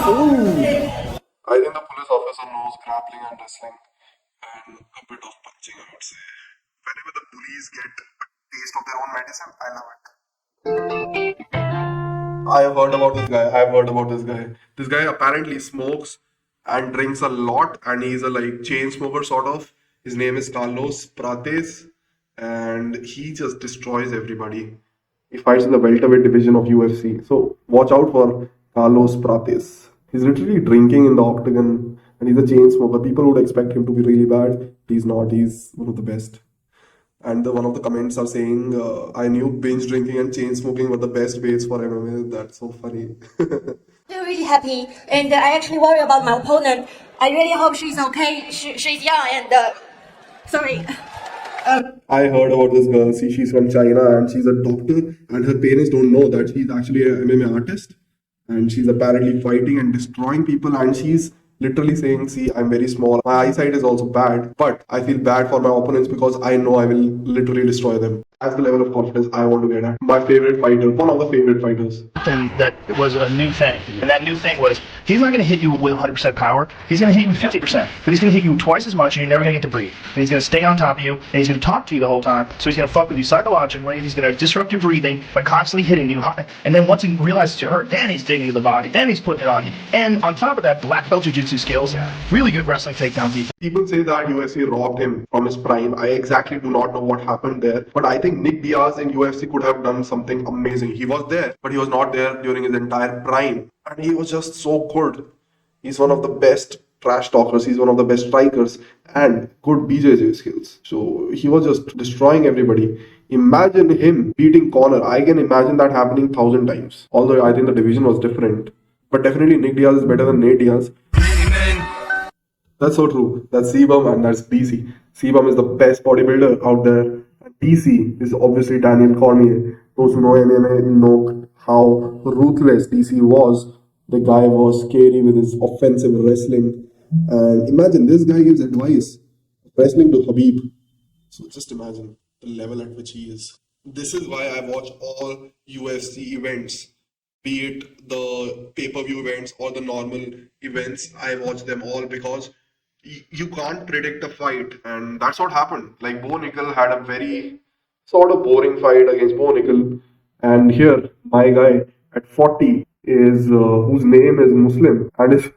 Ooh. I think the police officer knows grappling and wrestling and a bit of punching, I would say. Whenever the bullies get a taste of their own medicine, I love it. I have heard about this guy. I have heard about this guy. This guy apparently smokes and drinks a lot, and he's a like chain smoker sort of. His name is Carlos Prates, and he just destroys everybody. He fights in the welterweight division of UFC. So watch out for Carlos Prates. He's literally drinking in the octagon, and he's a chain smoker. People would expect him to be really bad. He's not. He's one of the best. And one of the comments are saying, I knew binge drinking and chain smoking were the best ways for MMA. That's so funny. I'm really happy, and I actually worry about my opponent. I really hope she's okay. She's young and sorry. I heard about this girl. See, she's from China and she's a doctor, and her parents don't know that she's actually an MMA artist. And she's apparently fighting and destroying people, and she's literally saying, see, I'm very small. My eyesight is also bad, but I feel bad for my opponents because I know I will literally destroy them. That's the level of confidence I want to get at. My favorite fighter, one of the favorite fighters. And that was a new thing. And that new thing was, he's not going to hit you with 100% power. He's going to hit you with 50%. But he's going to hit you twice as much, and you're never going to get to breathe. And he's going to stay on top of you, and he's going to talk to you the whole time. So he's going to fuck with you psychologically. He's going to disrupt your breathing by constantly hitting you. And then once he realizes you're hurt, then he's digging you the body. Then he's putting it on you. And on top of that, black belt jiu-jitsu skills, really good wrestling takedown defense. People say that UFC robbed him from his prime. I exactly do not know what happened there. But I think Nick Diaz in UFC could have done something amazing. He was there, but he was not there during his entire prime. And he was just so good. He's one of the best trash talkers. He's one of the best strikers and good BJJ skills. So he was just destroying everybody. Imagine him beating Conor. I can imagine that happening 1,000 times. Although I think the division was different. But definitely Nick Diaz is better than Nate Diaz. That's so true. That's CBum and that's DC. CBum is the best bodybuilder out there. DC is obviously Daniel Cormier. Those who know MMA know how ruthless DC was. The guy was scary with his offensive wrestling. And imagine this guy gives advice wrestling to Khabib. So just imagine the level at which he is. This is why I watch all UFC events, be it the pay-per-view events or the normal events. I watch them all because you can't predict a fight, and that's what happened. Like Bo Nickel had a very sort of boring fight against Bo Nickel, and here my guy at 40 is whose name is Muslim and is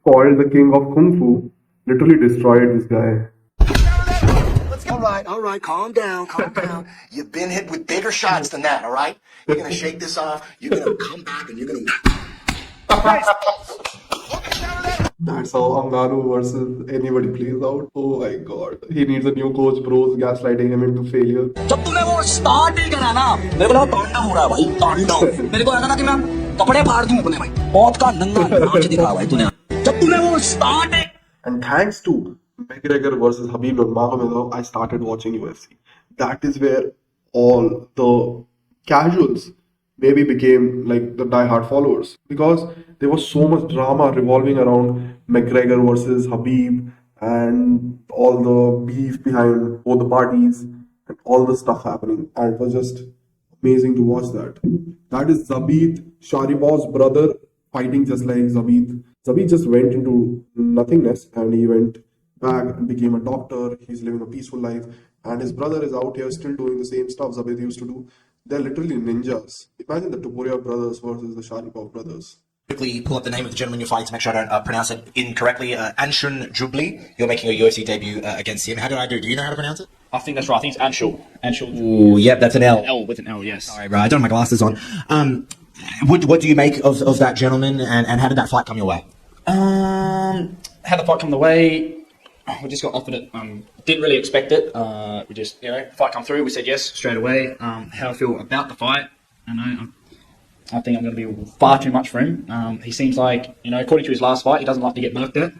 called the king of Kung Fu, literally destroyed this guy. All right, calm down. You've been hit with bigger shots than that, all right? You're gonna shake this off, you're gonna come back, and you're gonna... That's how Angaru versus anybody plays out. Oh my god. He needs a new coach, bros, gaslighting him into failure. जब तूने वो start ही करा ना मेरे को लगा तांडव हो रहा है भाई तांडव मेरे को लगा था कि मैं कपड़े फाड़ दूं अपने भाई मौत का नंगा नाच दिखा भाई तूने जब तूने वो start And thanks to McGregor versus KhabibNurmagomedov, I started watching UFC. That is where all the casuals maybe became like the die-hard followers, because there was so much drama revolving around McGregor versus Khabib and all the beef behind both the parties and all the stuff happening, and it was just amazing to watch that. That is Zabit Sharipov's brother fighting just like Zabit. Zabit just went into nothingness and he went back and became a doctor. He's living a peaceful life, and his brother is out here still doing the same stuff Zabit used to do. They're literally ninjas. Imagine the Tupuria brothers versus the Sharipov brothers. Quickly pull up the name of the gentleman you're fighting to make sure I don't pronounce it incorrectly. Anshul Jubli. You're making a UFC debut against him. How do I do? Do you know how to pronounce it? I think that's right. I think it's Anshul. Ooh, yep, that's an L. L with an L, yes. Sorry, bro. I don't have my glasses on. What do you make of that gentleman, and how did that fight come your way? How the fight come the way? We just got offered it. Didn't really expect it. We just, fight come through. We said yes straight away. How I feel about the fight, I think I'm going to be far too much for him. He seems like, according to his last fight, he doesn't like to get barked at.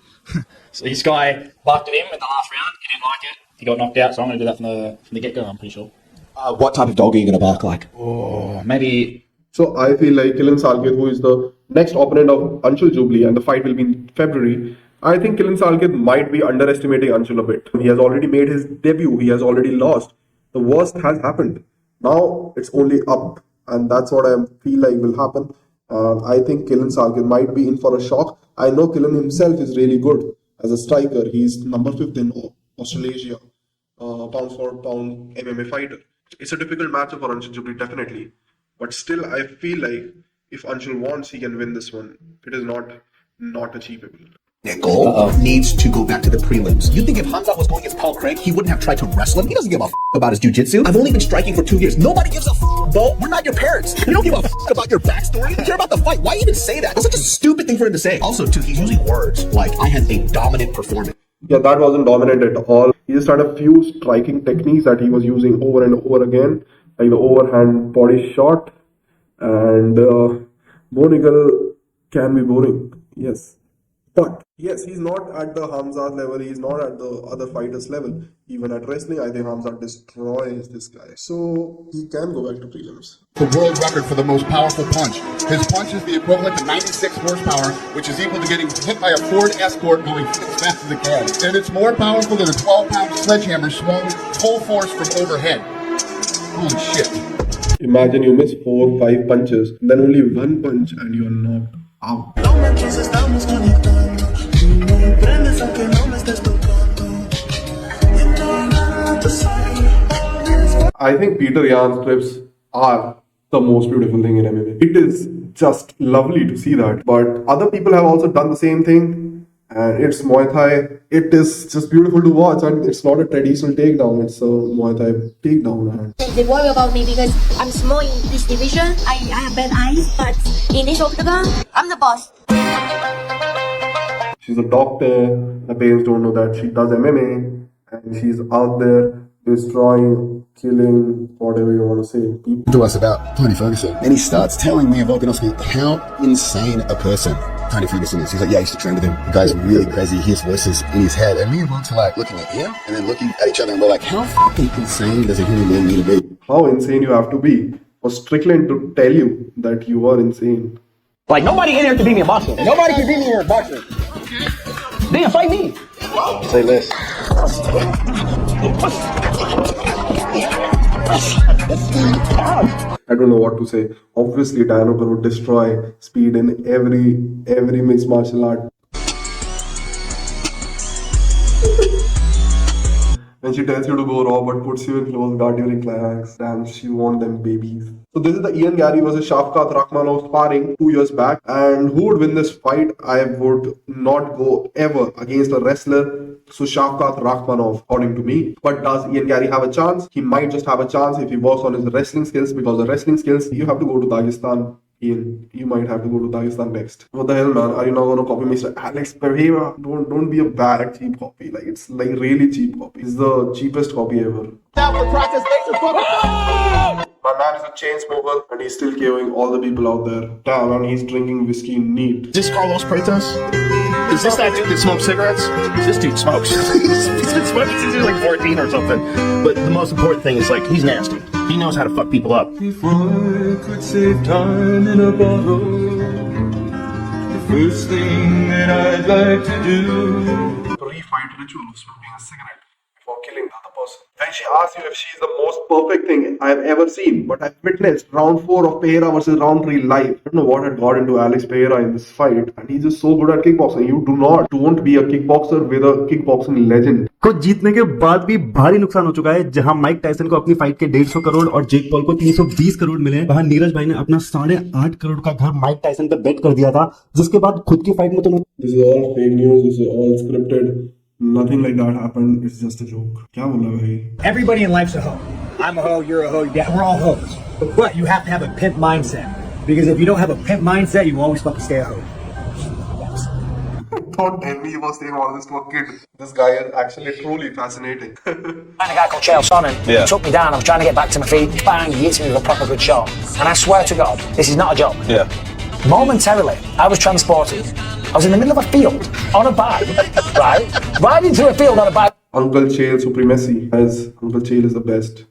So this guy barked at him in the last round. He didn't like it. He got knocked out. So I'm going to do that from the get-go, I'm pretty sure. What type of dog are you going to bark like? Oh, maybe... So I feel like Killen Salkit, who is the next opponent of Anshul Jubli, and the fight will be in February, I think Killen Salkit might be underestimating Anshul a bit. He has already made his debut. He has already lost. The worst has happened. Now it's only up. And that's what I feel like will happen. I think Killen Sarkis might be in for a shock. I know Killen himself is really good as a striker. He's number 5th in Australasia, pound for pound MMA fighter. It's a difficult matchup for Anshul Jubli, definitely. But still, I feel like if Anshul wants, he can win this one. It is not achievable. Their goal needs to go back to the prelims. You think if Hamza was going against Paul Craig, he wouldn't have tried to wrestle him? He doesn't give a about his jiu-jitsu. I've only been striking for 2 years. Nobody gives a Bo. We're not your parents. You don't give a about your backstory. You care about the fight. Why even say that? It's such a stupid thing for him to say. Also, too, he's using words like, I had a dominant performance. Yeah, that wasn't dominant at all. He just had a few striking techniques that he was using over and over again, like the overhand body shot, and Bonigal can be boring, yes. But yes, he's not at the Hamza level, he's not at the other fighters level. Even at wrestling, I think Hamza destroys this guy. So he can go back to prelims. The world record for the most powerful punch. His punch is the equivalent to 96 horsepower, which is equal to getting hit by a Ford Escort going as fast as it can. And it's more powerful than a 12-pound sledgehammer swung full force from overhead. Holy shit. Imagine you miss 4 or 5 punches, then only 1 punch and you're knocked out. I think Peter Yan's clips are the most beautiful thing in MMA. It is just lovely to see that. But other people have also done the same thing. And it's Muay Thai. It is just beautiful to watch. And it's not a traditional takedown. It's a Muay Thai takedown. They worry about me because I'm small in this division. I have bad eyes. But in this octagon, I'm the boss. She's a doctor. My parents don't know that she does MMA. And she's out there destroying, killing, whatever you want to say, people. To us about Tony Ferguson. And he starts telling me, Volkanovski, how insane a person Tony Ferguson is. He's like, yeah, I used to train with him. The guy's really crazy. He hears voices in his head. And me and Volks are like looking at him and then looking at each other and we're like, how fucking insane does a human being need to be? How insane you have to be for Strickland to tell you that you are insane. Like, nobody in here can beat me in boxing. Nobody can beat me here in boxing. Damn, fight me. Say less. I don't know what to say. Obviously, DanaWhite would destroy speed in every mixed martial art. When she tells you to go raw but puts you in close guard during climax, damn, she won them babies. So this is the Ian Gary versus Shavkat Rakhmonov sparring 2 years back. And who would win this fight? I would not go ever against a wrestler. So Shavkat Rakhmonov, according to me. But does Ian Gary have a chance? He might just have a chance if he works on his wrestling skills, because the wrestling skills, you have to go to Dagestan. Ian, you might have to go to Dagestan next. What the hell, man? Are you not gonna copy Mr. Alex Pereira? Don't be a bad cheap copy. Like, it's like really cheap copy. It's the cheapest copy ever. My man is a chain smoker and he's still KOing all the people out there. Damn, and he's drinking whiskey neat. Is this Carlos Freitas? Is this that dude that smokes cigarettes? This dude smokes. He's been smoking since he was like 14 or something. But the most important thing is, like, he's nasty. He knows how to fuck people up. If I could save time in a bottle, the first thing that I'd like to do. Pre-fight ritual of smoking a cigarette before killing the other person. When she asks you if she is the most perfect thing I have ever seen, but I've witnessed round 4 of Pereira versus round 3 live. I don't know what had got into Alex Pereira in this fight, and he's just so good at kickboxing. You don't be a kickboxer with a kickboxing legend. को जीतने के बाद भी भारी नुकसान हो चुका है। जहां माइक टायसन को अपनी फाइट के 150 करोड़ और जेक पॉल को 320 करोड़ मिले, वहां नीरज भाई ने अपना 8.5 करोड़ का घर माइक टायसन पे बेट कर दिया था, जिसके बाद खुद की फाइट में तो This is all fake news. This is all scripted. Nothing like that happened. It's just a joke. क्या बोला भाई? Everybody in life's a hoe. I'm a hoe, you're a hoe, yeah, we're all hoes. But you have to have a pimp mindset. Because if you don't have a pimp mindset, you always fucking stay a hoe. Don't tell me you were saying all this to a kid. This guy is actually truly fascinating. And a guy called Chael Sonnen, he took me down, I was trying to get back to my feet, bang, he hits me with a proper good shot. And I swear to God, this is not a joke. Yeah. Momentarily, I was transported. I was in the middle of a field, on a bike, right? Riding through a field on a bike. Uncle Chael supremacy, as Uncle Chael is the best.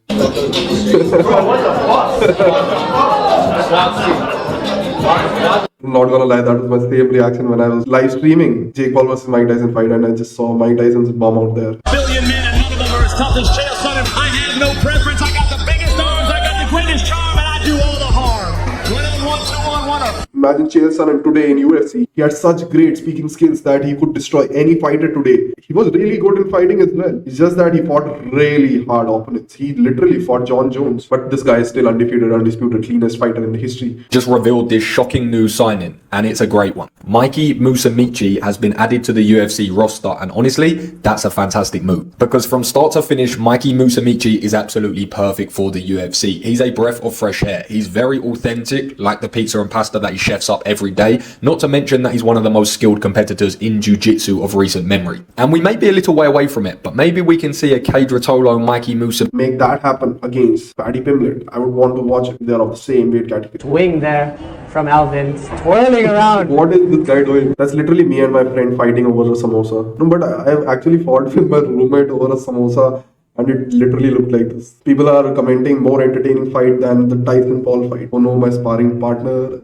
Not gonna lie, that was my same reaction when I was live streaming Jake Paul versus Mike Tyson fight, and I just saw Mike Tyson's bum out there. Billion men and none of them are as tough as Chael Sonnen. I have no preference. I got the biggest arms, I got the greatest charm, and I do all the harm. When I'm 1-2-on-1. Imagine Chael Sonnen today in UFC. He had such great speaking skills that he could destroy any fighter today. He was really good in fighting as well. It's just that he fought really hard opponents. He literally fought JonJones. But this guy is still undefeated, undisputed, cleanest fighter in the history. Just revealed this shocking new signing, and it's a great one. Mikey Musumeci has been added to the UFC roster, and honestly, that's a fantastic move. Because from start to finish, Mikey Musumeci is absolutely perfect for the UFC. He's a breath of fresh air. He's very authentic, like the pizza and pasta that he chefs up every day. Not to mention that he's one of the most skilled competitors in jiu-jitsu of recent memory. And we may be a little way away from it, but maybe we can see a Quadratolo Mikey Musa make that happen against Paddy Pimblett. I would want to watch it. They're of the same weight category. Swing there from Alvin, twirling around. What is this guy doing? That's literally me and my friend fighting over a samosa. No, but I've actually fought with my roommate over a samosa, and it literally looked like this. People are commenting more entertaining fight than the Tyson Paul fight. Oh no, my sparring partner.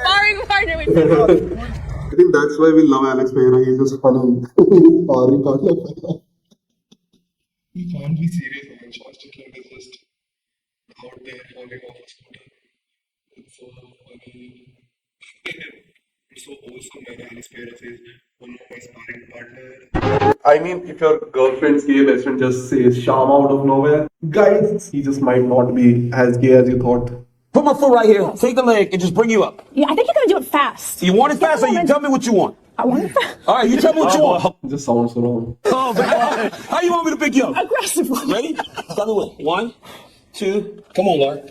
Sparring partner with I think that's why we love Alex Pereira. He's just funny. Sparring partner. We can't be serious, man. Sean Strickland is just out there falling off a scooter. It's so funny. It's so awesome when Alex Pereira says, "Oh no, my sparring partner." I mean, if your girlfriend's gay best friend just says "Sham" out of nowhere, guys, he just might not be as gay as you thought. Put my foot right here. Take the leg and just bring you up. Yeah, I think you're gonna do it fast. You want it fast, or you tell me what you want? I want it fast. All right, you tell me what you want. It just sounds so wrong. Oh, man. How you want me to pick you up? Aggressively. Ready? Start the way. 1, 2. Come on, Lark.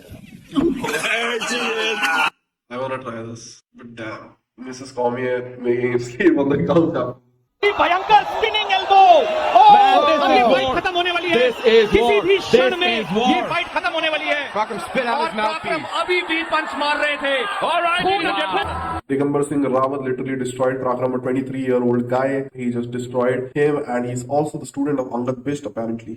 I wanna try this, but damn, Mrs. Cormier making him sleep on the couch. भयंकर spinning elbow और ये fight खत्म होने वाली है किसी भी क्षण में ये फाइट खत्म होने वाली है और पराक्रम अभी भी पंच मार रहे थे alright Digambar Singh Rawat literally destroyed Prakram, a 23-year-old guy. He just destroyed him, and he's also the student of Angad Bist apparently.